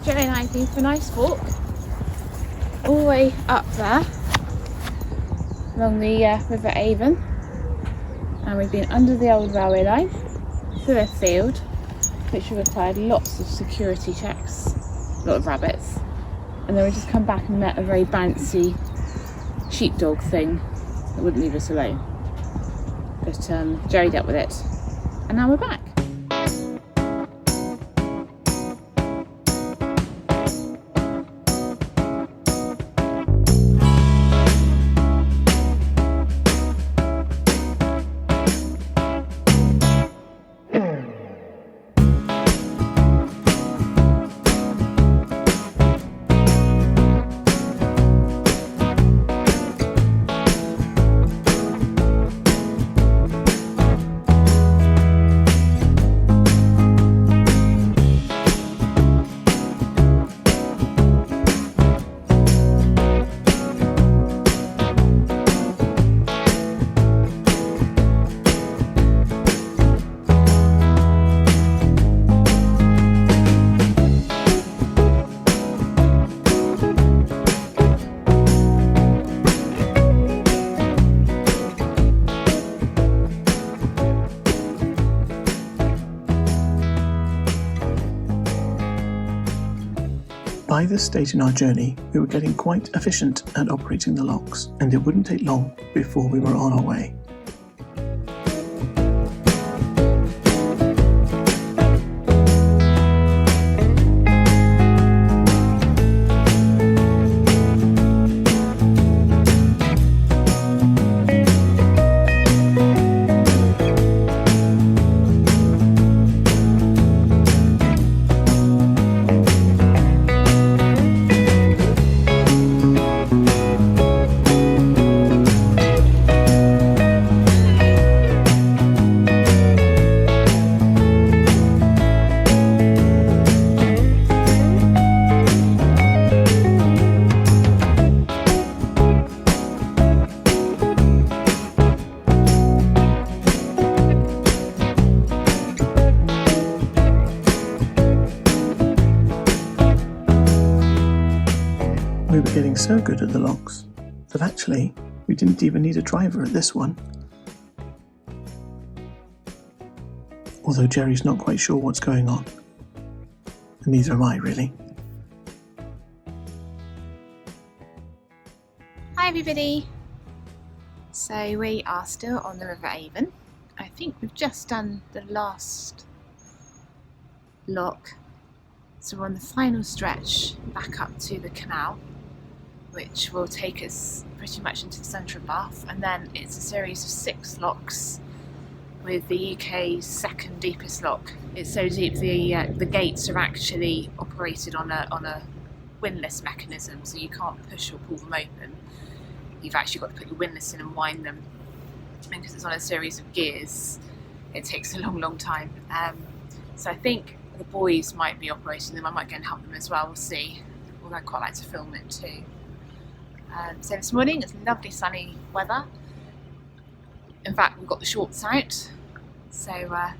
Joe and I been for a nice walk all the way up there along the River Avon, and we've been under the old railway line through a field which required lots of security checks, a lot of rabbits, and then we just come back and met a very bouncy sheepdog thing that wouldn't leave us alone. But Jerry dealt with it, and now we're back. By this stage in our journey, we were getting quite efficient at operating the locks, and it wouldn't take long before we were on our way. We were getting so good at the locks that actually we didn't even need a driver at this one. Although Jerry's not quite sure what's going on. And neither am I, really. Hi everybody! So we are still on the River Avon. I think we've just done the last lock. So we're on the final stretch back up to the canal, which will take us pretty much into the centre of Bath, and then it's a series of 6 locks with the UK's second deepest lock. It's so deep the gates are actually operated on a windlass mechanism, so you can't push or pull them open. You've actually got to put your windlass in and wind them, and because it's on a series of gears it takes a long time. So I think the boys might be operating them. I might go and help them as well, we'll see, although I'd quite like to film it too. So this morning it's lovely sunny weather. In fact, we've got the shorts out, so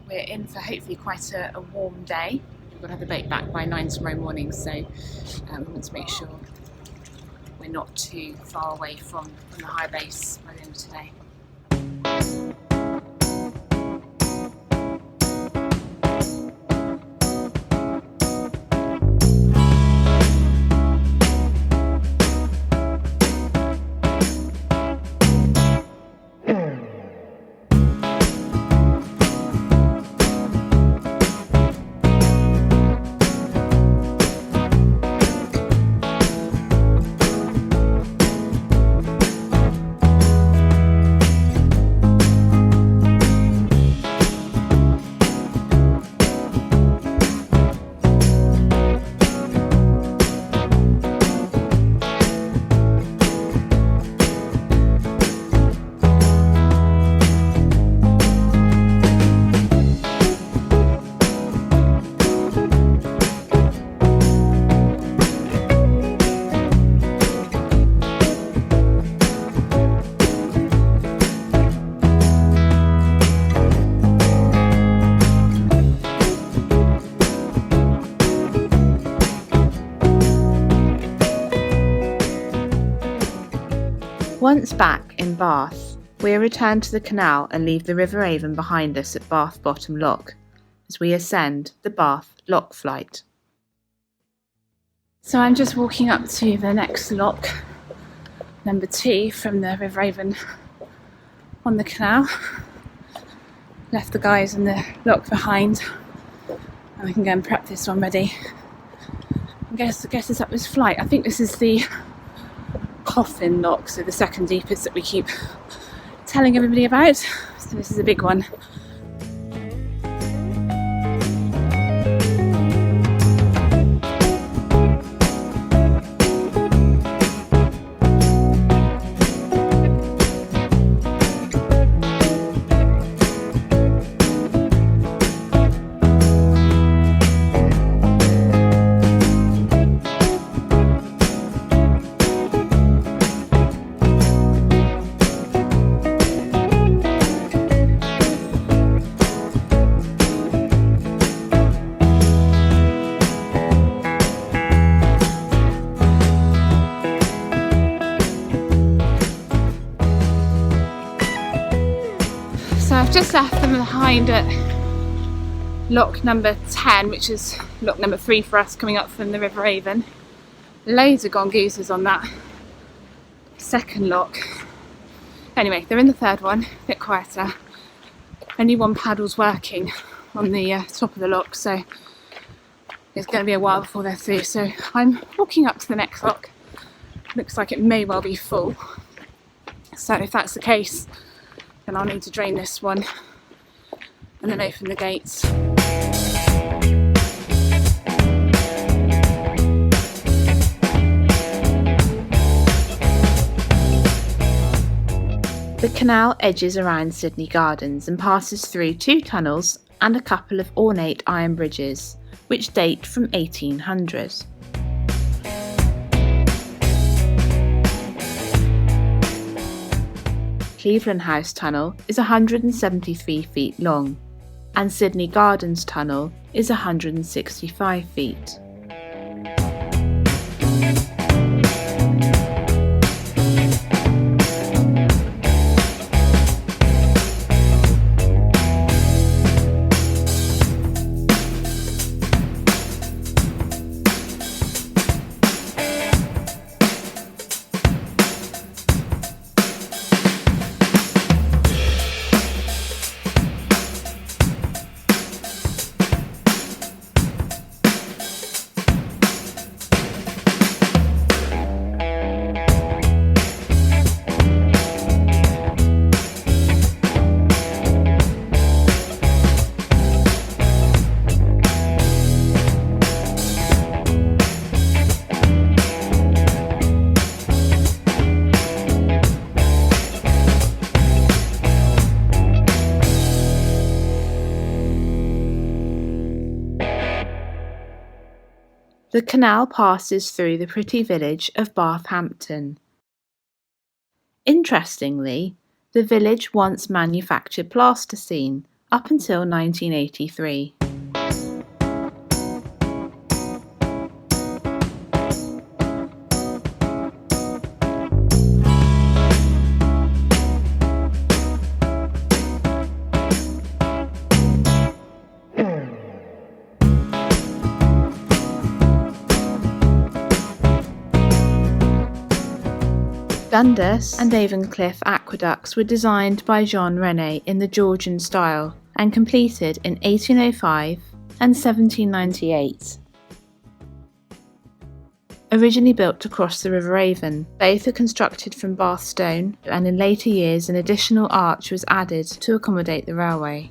we're in for hopefully quite a warm day. We've got to have the boat back by 9 tomorrow morning, so we want to make sure we're not too far away from the high base by the end of today. Once back in Bath, we return to the canal and leave the River Avon behind us at Bath Bottom Lock as we ascend the Bath Lock Flight. So I'm just walking up to the next lock, number 2 from the River Avon on the canal. Left the guys in the lock behind and I can go and prep this one ready. I guess it's up this flight. I think this is the Coffin Lock, so the second deepest that we keep telling everybody about. So this is a big one. So I've just left them behind at lock number 10, which is lock number 3 for us coming up from the River Avon. Loads of gongoozers on that second lock. Anyway, they're in the third one, a bit quieter. Only one paddle's working on the top of the lock, so it's going to be a while before they're through. So I'm walking up to the next lock. Looks like it may well be full. So if that's the case, then I'll need to drain this one and then open the gates. The canal edges around Sydney Gardens and passes through 2 tunnels and a couple of ornate iron bridges, which date from 1800. Cleveland House Tunnel is 173 feet long, and Sydney Gardens Tunnel is 165 feet. The canal passes through the pretty village of Bathampton. Interestingly, the village once manufactured plasticine up until 1983. Dundas and Avon aqueducts were designed by Jean René in the Georgian style and completed in 1805 and 1798. Originally built to cross the River Avon, both are constructed from Bath stone, and in later years an additional arch was added to accommodate the railway.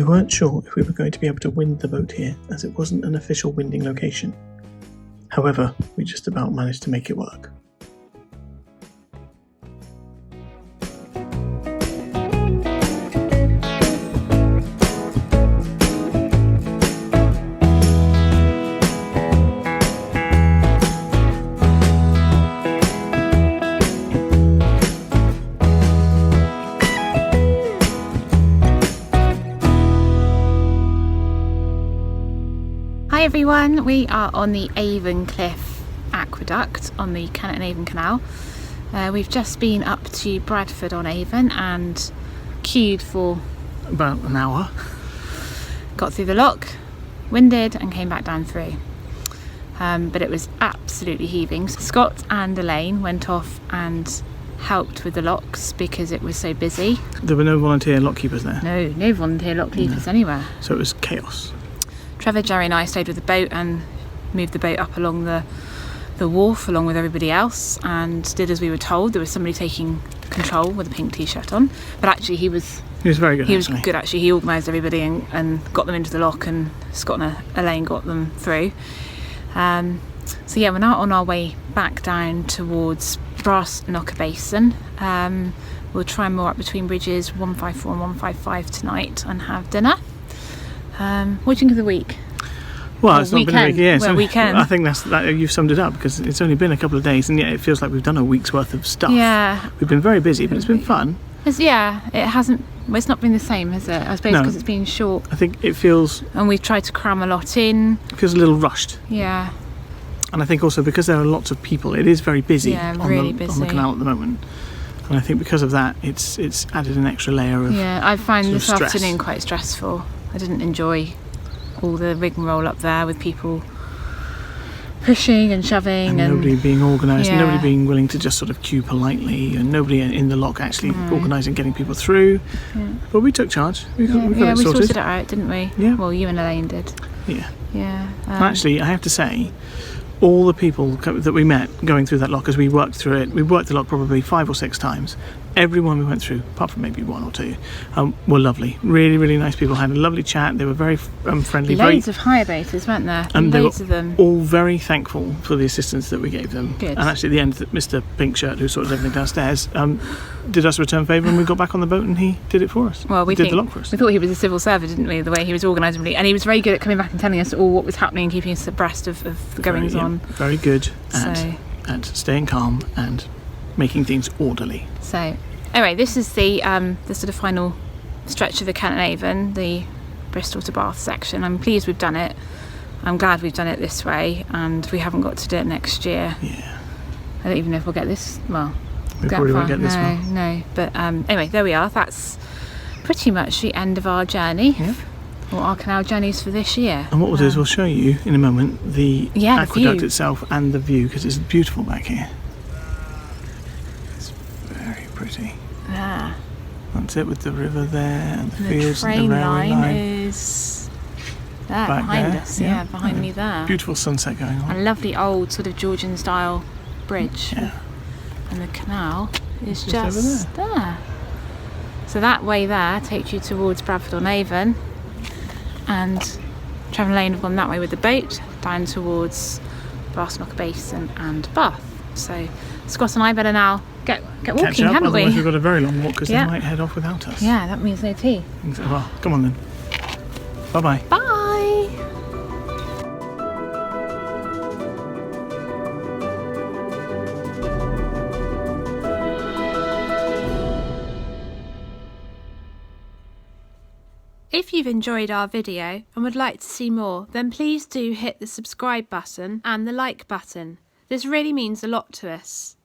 We weren't sure if we were going to be able to wind the boat here, as it wasn't an official winding location. However, we just about managed to make it work. Hi everyone, we are on the Avon Cliff Aqueduct on the Kennet Avon Canal. We've just been up to Bradford-on-Avon and queued for About an hour. Got through the lock, winded and came back down through. But it was absolutely heaving. Scott and Elaine went off and helped with the locks because it was so busy. There were no volunteer lock keepers there. No volunteer lock keepers anywhere. So it was chaos. Trevor, Jerry and I stayed with the boat and moved the boat up along the wharf along with everybody else and did as we were told. There was somebody taking control with a pink t-shirt on, but actually he was very good. He was good actually. He organised everybody and got them into the lock, and Scott and Elaine got them through. So yeah, we're now on our way back down towards Brassknocker Basin. We'll try and moor up between bridges 154 and 155 tonight and have dinner. What do you think of the week? Well, it's not been a week, yeah. Well, weekend. I think that you've summed it up, because it's only been a couple of days and yet it feels like we've done a week's worth of stuff. Yeah. We've been very busy, but it's been fun. It hasn't. Well, it's not been the same, has it? I suppose because it's been short. I think it feels. And we've tried to cram a lot in. It feels a little rushed. Yeah. And I think also because there are lots of people, it is very busy. Yeah, on really the busy. on the canal at the moment. And I think because of that, it's added an extra layer of. Yeah, I find this stress. afternoon quite stressful. I didn't enjoy all the rigmarole up there with people pushing and shoving and nobody being organised, yeah. and nobody being willing to just sort of queue politely, and nobody in the lock actually organising getting people through. Yeah. But we took charge. We got it we sorted. sorted it out, didn't we? Yeah. Well, you and Elaine did. Yeah. Yeah. Actually, I have to say, all the people that we met going through that lock, as we worked through it, we worked the lock probably 5 or 6 times. Everyone we went through, apart from maybe 1 or 2, were lovely. Really, really nice people. Had a lovely chat. They were very friendly. Loads of hire baiters, weren't there? And loads they of them. All very thankful for the assistance that we gave them. Good. And actually, at the end, Mr. Pink Shirt, who sorted everything downstairs, did us a return favour, and we got back on the boat, and he did it for us. Well, we did the lock for us. We thought he was a civil servant, didn't we? The way he was organising, and he was very good at coming back and telling us all what was happening, and keeping us abreast of the goings on. Very good at staying calm and making things orderly. So, anyway, this is the sort of final stretch of the Kennet Avon, the Bristol to Bath section. I'm pleased we've done it. I'm glad we've done it this way, and we haven't got to do it next year. Yeah. I don't even know if we'll get this. Well, we probably won't get this far. No. But anyway, there we are. That's pretty much the end of our journey. Yeah. Or our canal journeys for this year. And what we'll do is we'll show you in a moment the aqueduct view itself and the view, because it's beautiful back here. It's very pretty. Yeah. That's it, with the river there and the The fields train and the railway line is there back behind there. us. Yeah, behind me there. Beautiful sunset going on. A lovely old sort of Georgian style bridge. Yeah. And the canal is Just just there. So that way there takes you towards Bradford-on-Avon, and Trevor and Elaine have gone that way with the boat down towards Brassknocker Basin and Bath. So Scott and I better now get walking, Catch up, haven't we? otherwise we've got a very long walk, because they might head off without us. Yeah, that means no tea. Well, come on then. Bye-bye. Bye! If you've enjoyed our video and would like to see more, then please do hit the subscribe button and the like button. This really means a lot to us.